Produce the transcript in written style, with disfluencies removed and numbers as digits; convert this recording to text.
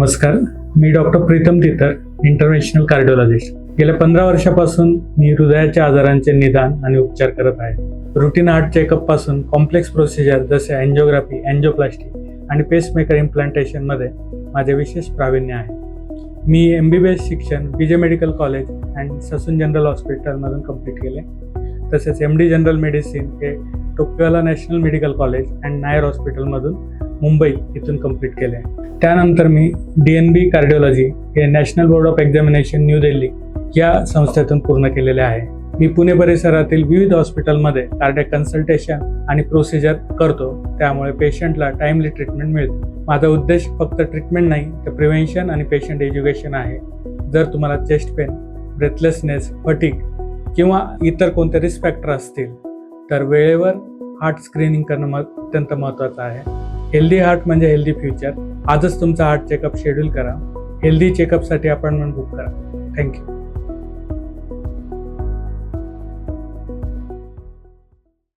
नमस्कार, मी डॉक्टर प्रीतम तितर, इंटरव्हेन्शनल कार्डिओलॉजिस्ट. गेल्या 15 वर्षापासून मी हृदयाच्या आजारांचे निदान आणि उपचार करत आहे. रुटीन हार्ट चेकअप पासून कॉम्प्लेक्स प्रोसिजर जसे अँजिओग्राफी, अँजिओप्लास्टी आणि पेसमेकर इम्प्लांटेशनमध्ये माझे विशेष प्रावीण्य आहे. मी MBBS शिक्षण Vijay medical college and Sassoon general हॉस्पिटलमधून कंप्लीट केले. तसेच MD जनरल मेडिसिन हे Topiwala national medical college and Nair हॉस्पिटलमधून मुंबई इथून कंप्लीट केले. त्यानंतर मी DNB कार्डिओलॉजी हे national board of examination new Delhi या संस्थेतून पूर्ण केलेले आहे. मी पुणे परिसरातील विविध हॉस्पिटलमध्ये कार्डियाक कन्सल्टेशन आणि प्रोसिजर करतो, त्यामुळे पेशंटला टाइमली ट्रीटमेंट मिळते. माझा उद्देश फक्त ट्रीटमेंट नाही तर प्रिव्हेन्शन आणि पेशंट एज्युकेशन आहे. जर तुम्हाला चेस्ट पेन, ब्रेथलेसनेस, फटीग किंवा इतर कोणते रिस्क फॅक्टर असतील तर वेळेवर हार्ट स्क्रीनिंग करणं अत्यंत महत्त्वाचं आहे. हेल्दी हार्ट म्हणजे हेल्दी फ्युचर. आजच तुमचा हार्ट चेकअप शेड्यूल करा. हेल्दी चेकअपसाठी अपॉइंटमेंट बुक करा. थँक्यू.